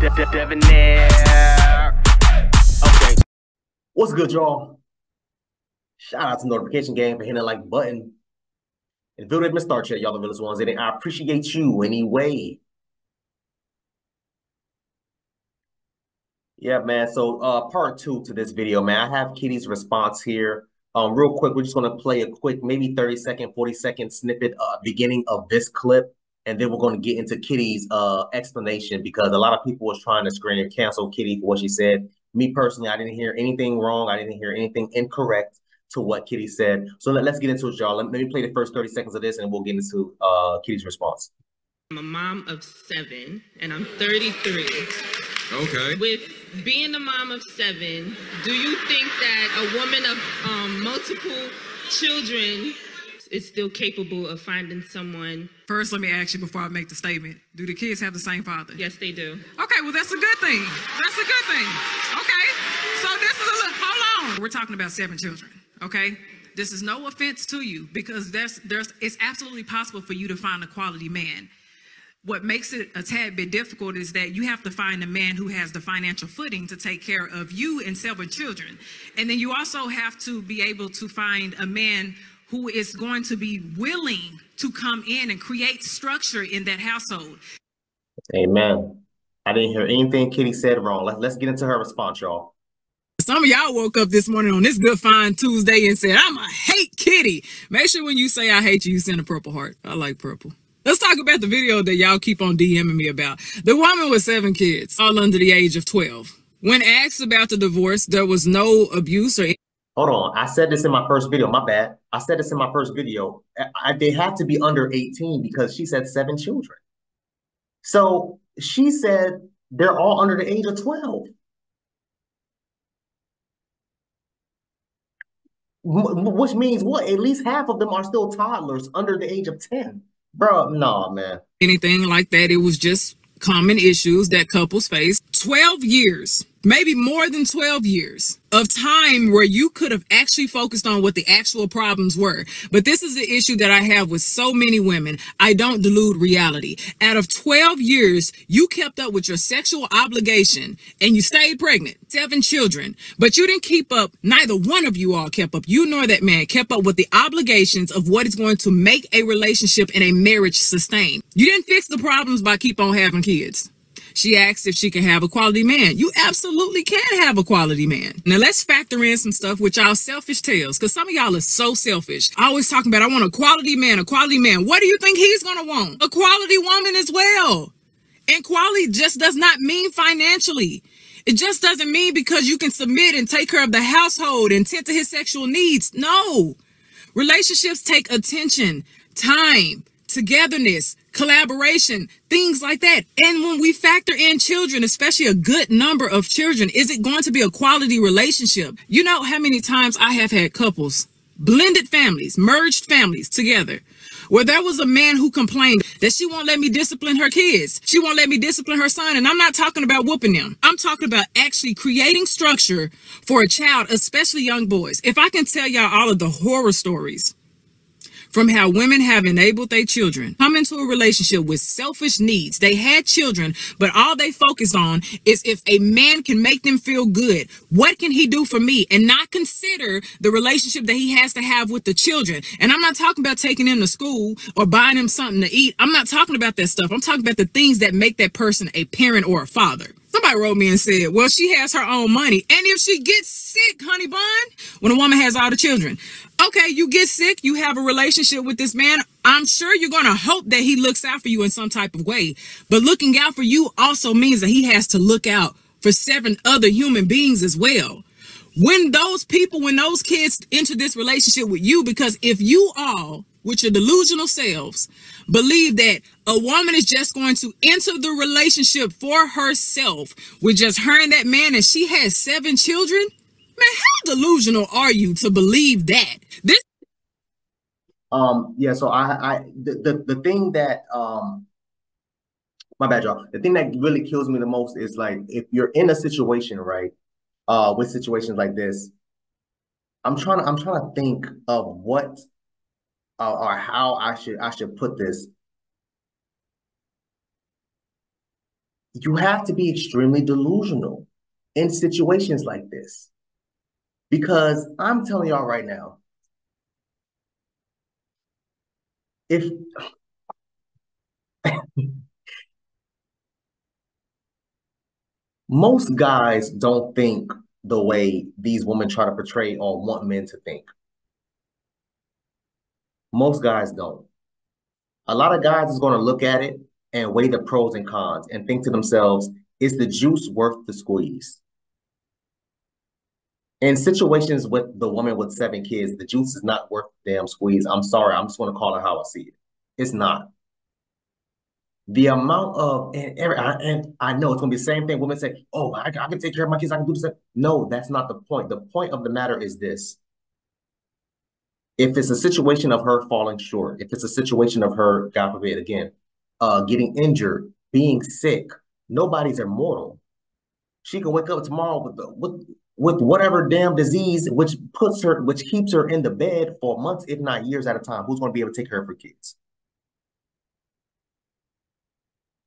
Debonair. Okay. What's good, y'all? Shout out to Notification Gang for hitting the like button. And video that start chat, y'all the realest ones. And I appreciate you anyway. Yeah, man. So part 2 to this video, man. I have Kittie's response here. Real quick, we're just gonna play a quick, maybe 30-second, 40-second snippet beginning of this clip. And then we're going to get into Kittie's explanation, because a lot of people was trying to screen and cancel Kittie for what she said. Me personally, I didn't hear anything wrong. I didn't hear anything incorrect to what Kittie said. So let's get into it, y'all. Let me play the first 30 seconds of this, and we'll get into Kittie's response. I'm a mom of 7, and I'm 33. Okay. With being a mom of 7, do you think that a woman of multiple children is still capable of finding someone? First, let me ask you before I make the statement. Do the kids have the same father? Yes, they do. Okay, well, that's a good thing. That's a good thing. Okay, so this is a look. Hold on. We're talking about 7 children, okay? This is no offense to you, because it's absolutely possible for you to find a quality man. What makes it a tad bit difficult is that you have to find a man who has the financial footing to take care of you and 7 children. And then you also have to be able to find a man who is going to be willing to come in and create structure in that household. Amen. I didn't hear anything Kittie said wrong. Let's get into her response, y'all. Some of y'all woke up this morning on this Good Fine Tuesday and said, "I'ma hate Kittie." Make sure when you say I hate you, you send a purple heart. I like purple. Let's talk about the video that y'all keep on DMing me about. The woman with 7 kids, all under the age of 12. When asked about the divorce, there was no abuse or... Hold on. I said this in my first video. My bad. I said this in my first video. They have to be under 18 because she said 7 children. So she said they're all under the age of 12. Which means what? At least half of them are still toddlers under the age of 10. Bro, no, man. Anything like that. It was just common issues that couples face. 12 years, maybe more than 12 years of time where you could have actually focused on what the actual problems were. But this is the issue that I have with so many women. I don't delude reality. Out of 12 years, you kept up with your sexual obligation and you stayed pregnant, 7 children, but you didn't keep up. Neither one of you all kept up. You nor that man kept up with the obligations of what is going to make a relationship and a marriage sustain. You didn't fix the problems by keep on having kids. She asked if she can have a quality man. You absolutely can have a quality man. Now let's factor in some stuff with y'all selfish tales, because some of y'all are so selfish. I always talking about, I want a quality man, a quality man. What do you think he's gonna want? A quality woman as well. And quality just does not mean financially. It just doesn't mean because you can submit and take care of the household and tend to his sexual needs. No. Relationships take attention, time, togetherness, collaboration, things like that. And when we factor in children, especially a good number of children, is it going to be a quality relationship? You know how many times I have had couples, blended families, merged families together, where there was a man who complained that she won't let me discipline her kids. She won't let me discipline her son. And I'm not talking about whooping them. I'm talking about actually creating structure for a child, especially young boys. If I can tell y'all all of the horror stories from how women have enabled their children come into a relationship with selfish needs. They had children, but all they focus on is if a man can make them feel good, what can he do for me? And not consider the relationship that he has to have with the children. And I'm not talking about taking them to school or buying them something to eat. I'm not talking about that stuff. I'm talking about the things that make that person a parent or a father. Somebody wrote me and said, well, she has her own money. And if she gets sick, honey bun, when a woman has all the children, okay, you get sick, you have a relationship with this man. I'm sure you're going to hope that he looks out for you in some type of way. But looking out for you also means that he has to look out for 7 other human beings as well. When those kids enter this relationship with you, because if you all, with your delusional selves, believe that a woman is just going to enter the relationship for herself with just her and that man, and she has 7 children, man, how delusional are you to believe that? This yeah, so the thing that my bad, y'all. The thing that really kills me the most is, like, if you're in a situation, right, with situations like this, I'm trying to think of what or how I should put this. You have to be extremely delusional in situations like this. Because I'm telling y'all right now, if most guys don't think the way these women try to portray or want men to think. Most guys don't. A lot of guys is going to look at it and weigh the pros and cons and think to themselves, is the juice worth the squeeze? In situations with the woman with 7 kids, the juice is not worth the damn squeeze. I'm sorry. I'm just going to call it how I see it. It's not. The amount of, and I know it's going to be the same thing. Women say, oh, I can take care of my kids. I can do this. No, that's not the point. The point of the matter is this. If it's a situation of her falling short, if it's a situation of her, God forbid, again, getting injured, being sick, nobody's immortal. She can wake up tomorrow with whatever damn disease, which keeps her in the bed for months, if not years at a time. Who's going to be able to take care of her kids?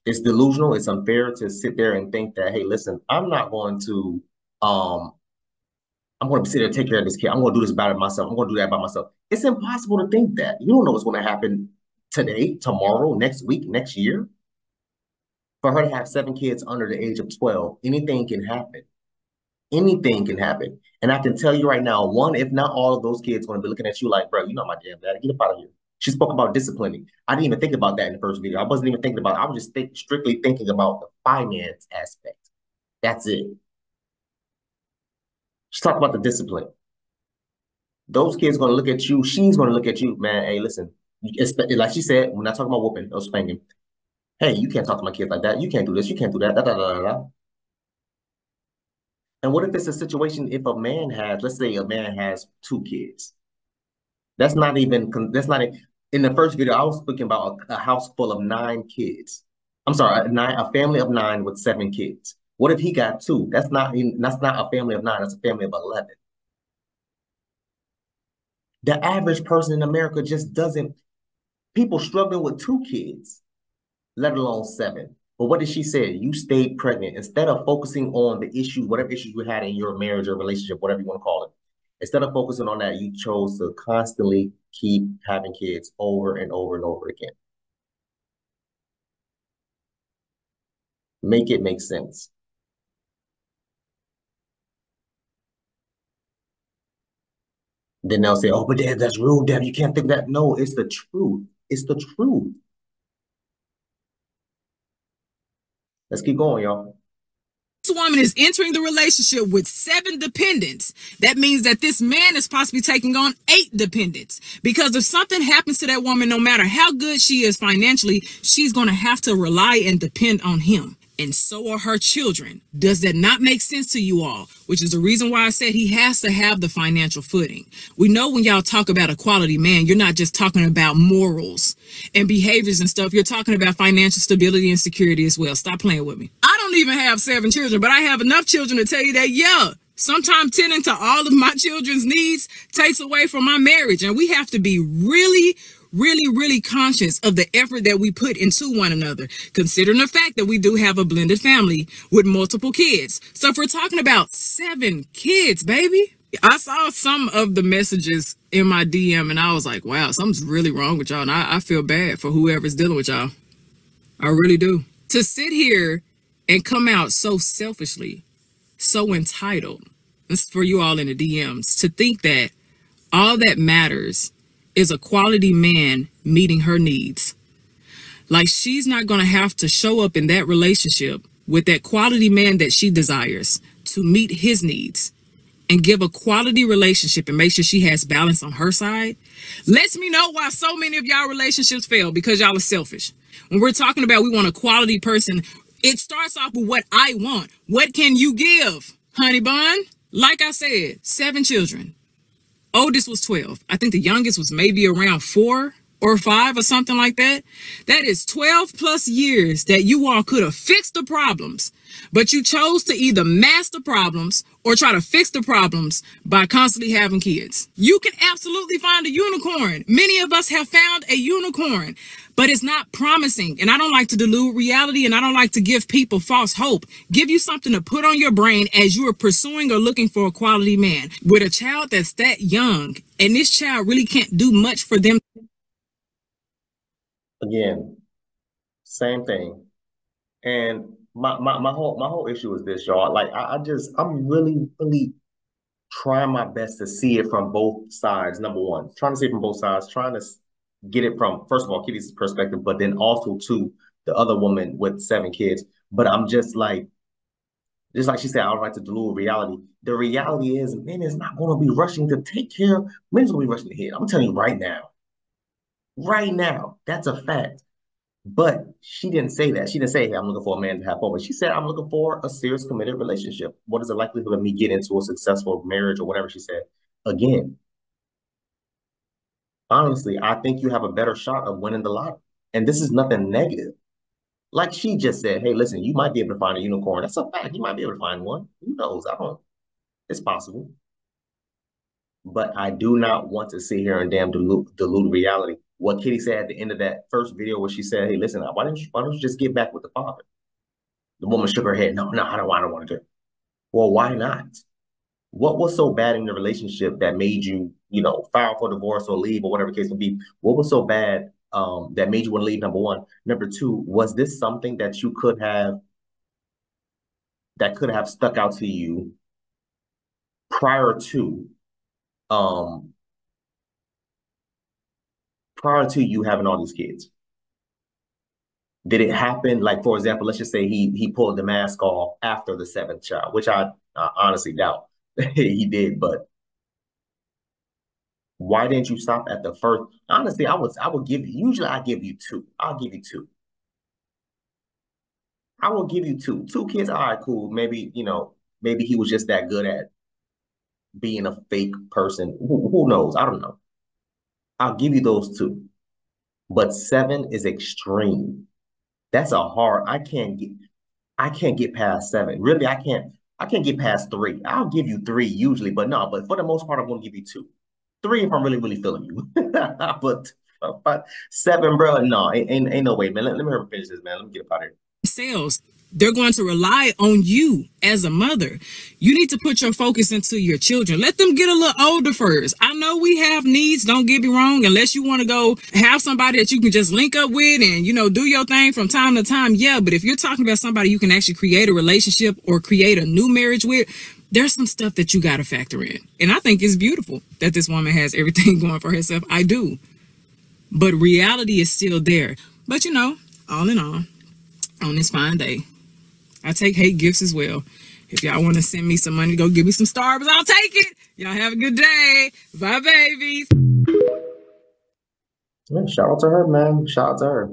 It's delusional. It's unfair to sit there and think that, hey, listen, I'm going to sit there and take care of this kid. I'm going to do this by myself. I'm going to do that by myself. It's impossible to think that. You don't know what's going to happen today, tomorrow, next week, next year. For her to have 7 kids under the age of 12, anything can happen. Anything can happen. And I can tell you right now, one, if not all of those kids are going to be looking at you like, bro, you're not my damn daddy. Get up out of here. She spoke about disciplining. I didn't even think about that in the first video. I wasn't even thinking about it. I was just strictly thinking about the finance aspect. That's it. She talked about the discipline. Those kids are going to look at you. She's going to look at you, man. Hey, listen, like she said, we're not talking about whooping or spanking. Hey, you can't talk to my kids like that. You can't do this. You can't do that. Da, da, da, da, da. And what if it's a situation if a man has, let's say a man has 2 kids. That's not in the first video, I was speaking about a house full of 9 kids. I'm sorry, a family of 9 with 7 kids. What if he got 2? That's not a family of 9, that's a family of 11. The average person in America just doesn't, people struggling with 2 kids, let alone 7. But what did she say? You stayed pregnant. Instead of focusing on the issue, whatever issues you had in your marriage or relationship, whatever you want to call it, instead of focusing on that, you chose to constantly keep having kids over and over and over again. Make it make sense. Then they'll say, oh, but Dad, that's rude, Dad. You can't think that. No, it's the truth. It's the truth. Let's keep going, y'all. This woman is entering the relationship with 7 dependents. That means that this man is possibly taking on 8 dependents. Because if something happens to that woman, no matter how good she is financially, she's going to have to rely and depend on him. And so are her children. Does that not make sense to you all? Which is the reason why I said he has to have the financial footing. We know when y'all talk about a quality man, you're not just talking about morals and behaviors and stuff. You're talking about financial stability and security as well. Stop playing with me. I don't even have 7 children, but I have enough children to tell you that, yeah, sometimes tending to all of my children's needs takes away from my marriage. And we have to be really conscious of the effort that we put into one another, considering the fact that we do have a blended family with multiple kids. So if we're talking about 7 kids, baby, I saw some of the messages in my DM and I was like, wow, something's really wrong with y'all. And I feel bad for whoever's dealing with y'all. I really do. To sit here and come out so selfishly, so entitled, this is for you all in the DMs, to think that all that matters is a quality man meeting her needs. Like she's not going to have to show up in that relationship with that quality man that she desires to meet his needs and give a quality relationship and make sure she has balance on her side. Lets me know why so many of y'all relationships fail, because y'all are selfish. When we're talking about we want a quality person, it starts off with what I want. What can you give, honey bun? Like I said, 7 children. Oldest was 12. I think the youngest was maybe around 4, or 5 or something like that. That is 12 plus years that you all could have fixed the problems, but you chose to either mask the problems or try to fix the problems by constantly having kids. You can absolutely find a unicorn. Many of us have found a unicorn, but it's not promising. And I don't like to delude reality, and I don't like to give people false hope. Give you something to put on your brain as you are pursuing or looking for a quality man. With a child that's that young, and this child really can't do much for them. Again, same thing. And my whole issue is this, y'all. Like I'm really trying my best to see it from both sides. Number one, trying to see it from both sides, trying to get it from, first of all, Kittie's perspective, but then also to the other woman with 7 kids. But I'm just like she said, I would like to delude reality. The reality is, men is not going to be rushing to take care. Men's going to be rushing to hit. I'm telling you right now. Right now, that's a fact. But she didn't say that. She didn't say, hey, I'm looking for a man to have over. She said, I'm looking for a serious, committed relationship. What is the likelihood of me getting into a successful marriage or whatever she said? Again, honestly, I think you have a better shot of winning the lottery. And this is nothing negative. Like she just said, hey, listen, you might be able to find a unicorn. That's a fact. You might be able to find one. Who knows? I don't. It's possible. But I do not want to sit here and damn delude reality. What Kittie said at the end of that first video where she said, hey, listen, why don't you just get back with the father? The woman shook her head. No, I don't want to do it. Well, why not? What was so bad in the relationship that made you, file for divorce or leave or whatever the case may be? What was so bad that made you want to leave, number one? Number two, was this something that could have stuck out to you prior to you having all these kids? Did it happen? Like, for example, let's just say he pulled the mask off after the 7th child, which I honestly doubt he did. But why didn't you stop at the first? Honestly, I would give you. Usually, I give you 2. I'll give you 2. I will give you 2. 2 kids. All right, cool. Maybe maybe he was just that good at being a fake person. Who knows? I don't know. I'll give you those 2. But 7 is extreme. That's a hard. I can't get past 7. Really, I can't get past 3. I'll give you 3 usually, but no. But for the most part, I'm going to give you 2. 3 if I'm really feeling you. but 7, bro, no, ain't no way, man. Let me hear her finish this, man. Let me get up out of here. Sales. They're going to rely on you as a mother. You need to put your focus into your children. Let them get a little older first. I know we have needs, don't get me wrong, unless you want to go have somebody that you can just link up with and, do your thing from time to time. Yeah, but if you're talking about somebody you can actually create a relationship or create a new marriage with, there's some stuff that you got to factor in. And I think it's beautiful that this woman has everything going for herself. I do. But reality is still there. But, all in all, on this fine day, I take hate gifts as well. If y'all want to send me some money to go give me some Starbucks, I'll take it. Y'all have a good day. Bye, babies. Yeah, shout out to her, man. Shout out to her.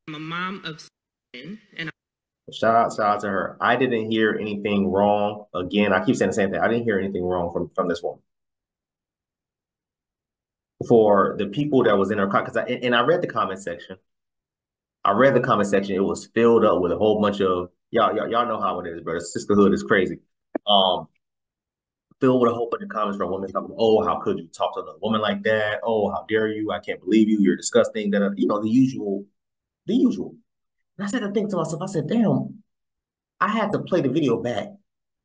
I'm a mom of 7, and shout out to her. I didn't hear anything wrong. Again, I keep saying the same thing. I didn't hear anything wrong from this woman. For the people that was in her comment, because I read the comment section. It was filled up with a whole bunch of y'all know how it is, bro. Sisterhood is crazy. Filled with a whole bunch of comments from women talking, oh, how could you talk to a woman like that? Oh, how dare you? I can't believe you. You're disgusting. That the usual. And I said to think to myself, I said, damn, I had to play the video back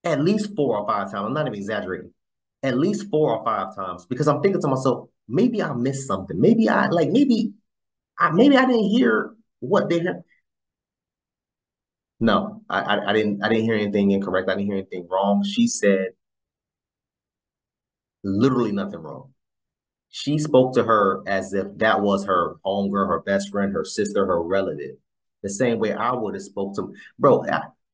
at least 4 or 5 times. I'm not even exaggerating. At least 4 or 5 times, because I'm thinking to myself, maybe I missed something. Maybe I didn't hear what they heard. No, I didn't hear anything incorrect. I didn't hear anything wrong. She said literally nothing wrong. She spoke to her as if that was her homegirl, her best friend, her sister, her relative. The same way I would have spoke to, bro.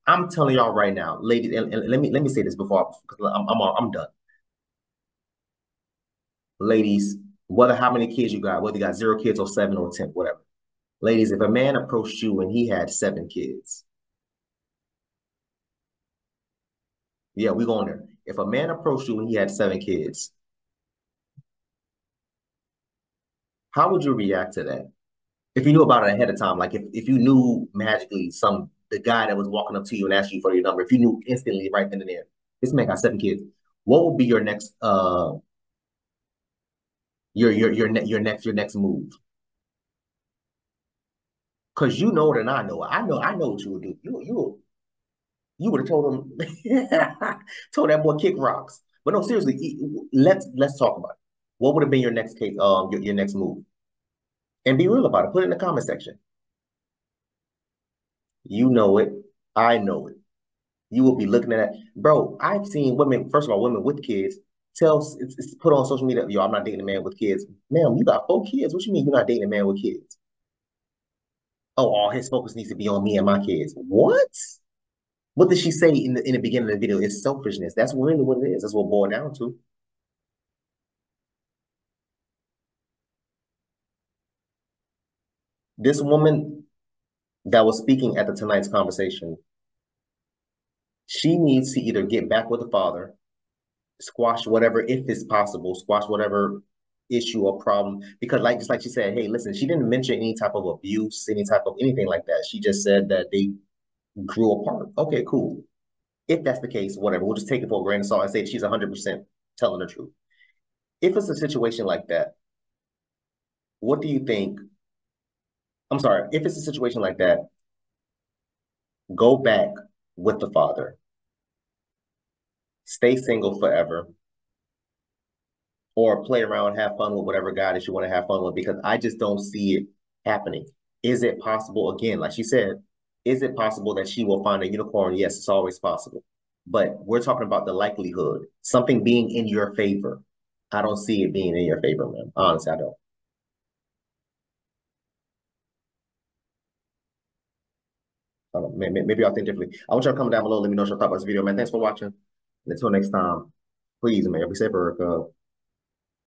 I'm telling y'all right now, ladies, and let me say this because I'm done. Ladies, how many kids you got, whether you got 0 kids or 7 or 10, whatever. Ladies, if a man approached you and he had 7 kids, yeah, we going there. If a man approached you and he had 7 kids, How would you react to that? If you knew about it ahead of time, like if you knew magically the guy that was walking up to you and asking you for your number, if you knew instantly right then and there, this man got 7 kids, what would be your next your next move? Because you know it and I know it. I know what you would do. You would have told him told that boy kick rocks. But no, seriously, let's talk about it. What would have been your next case, your next move? And be real about it. Put it in the comment section. You know it. I know it. You will be looking at it. Bro, I've seen women, first of all, women with kids, it's put on social media, yo, I'm not dating a man with kids. Ma'am, you got 4 kids. What you mean you're not dating a man with kids? Oh, all his focus needs to be on me and my kids. What? What did she say in the beginning of the video? It's selfishness. That's really what it is. That's what it boiled down to. This woman that was speaking at tonight's conversation, she needs to either get back with the father, squash whatever, if it's possible, squash whatever issue or problem. Because just like she said, hey, listen, she didn't mention any type of abuse, any type of anything like that. She just said that they grew apart. Okay, cool. If that's the case, whatever, we'll just take it for a grain of salt and say she's 100% telling the truth. If it's a situation like that, what do you think? I'm sorry, if it's a situation like that, go back with the father, stay single forever, or play around, have fun with whatever guy that you want to have fun with, because I just don't see it happening. Is it possible, again, like she said, is it possible that she will find a unicorn? Yes, it's always possible. But we're talking about the likelihood, something being in your favor. I don't see it being in your favor, man. Honestly, I don't. Maybe I'll think differently. I want y'all to comment down below. Let me know what y'all thought about this video, man. Thanks for watching. And until next time, please, man, be safe, Erica.